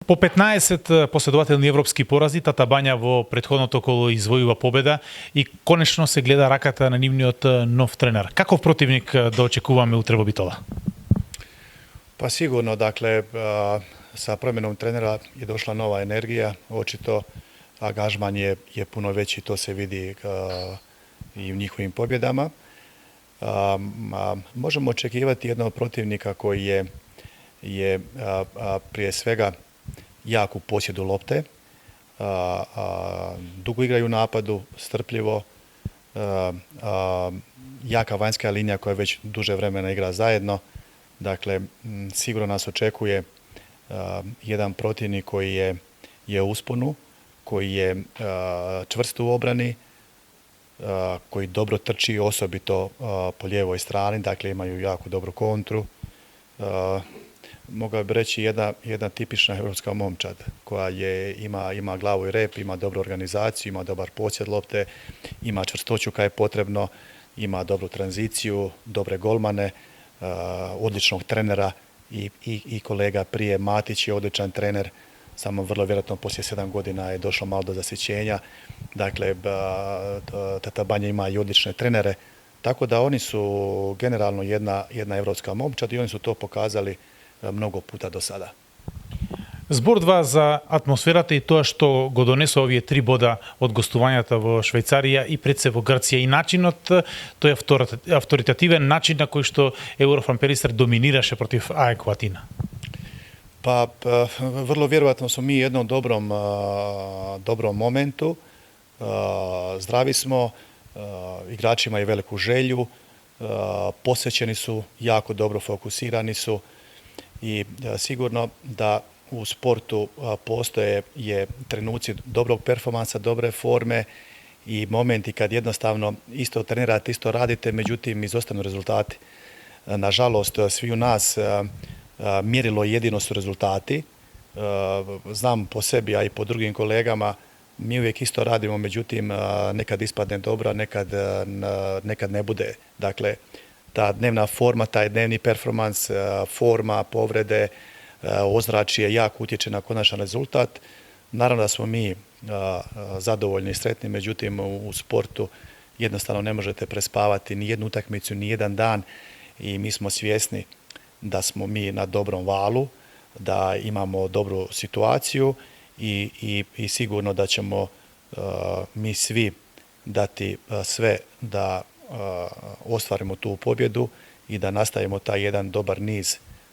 По 15 последователни европски порази, Тата Бања во претходното коло извојува победа и конечно се гледа раката на нивниот нов тренер. Каков противник да очекуваме утре во Битола? Pa sigurno, dakle, sa promjenom trenera je došla nova energija, očito angažman je puno veći, to se vidi i u njihovim pobjedama. Možemo očekivati jednog protivnika koji je prije svega jak u posjedu lopte, dugo igraju u napadu, strpljivo, jaka vanjska linija koja već duže vremena igra zajedno. Dakle, sigurno nas očekuje jedan protivnik koji je u usponu, koji je čvrst u obrani, koji dobro trči, osobito po lijevoj strani, dakle imaju jako dobru kontru. Mogao bi reći jedna tipična europska momčad koja ima glavu i rep, ima dobru organizaciju, ima dobar posjed lopte, ima čvrstoću kad je potrebno, ima dobru tranziciju, dobre golmane, odličnog trenera i kolega prije Matić je odličan trener, samo vrlo vjerojatno poslije 7 godina je došlo malo do zasićenja. Dakle, Tata Banja ima i odlične trenere, tako da oni su generalno jedna evropska momčad i oni su to pokazali mnogo puta do sada. Збор 2 за атмосферата и тоа што го донесо овие 3 бода од гостувањата во Швајцарија и пред се во Грција и начинот, тој авторитативен начин на кој што Еврофан Перистер доминираше против АЕК Атина. Pa vrlo vjerojatno smo mi u jednom dobrom momentu, zdravi smo, igrači imaju veliku želju, posvećeni su, jako dobro fokusirani su i sigurno da u sportu postoje trenuci dobrog performansa, dobre forme i momenti kad jednostavno isto trenirate, isto radite, međutim izostanu rezultati. Nažalost, svi u nas mjerilo jedino su rezultati. Znam po sebi, a i po drugim kolegama, mi uvijek isto radimo, međutim nekad ispadne dobro, nekad ne bude. Dakle, ta dnevna forma, taj dnevni performans, forma, povrede, ozračje jako utječe na konačan rezultat. Naravno da smo mi zadovoljni i sretni, međutim u sportu jednostavno ne možete prespavati ni jednu utakmicu, ni jedan dan i mi smo svjesni da smo mi na dobrom valu, da imamo dobru situaciju i sigurno da ćemo mi svi dati sve da ostvarimo tu pobjedu i da nastavimo taj jedan dobar niz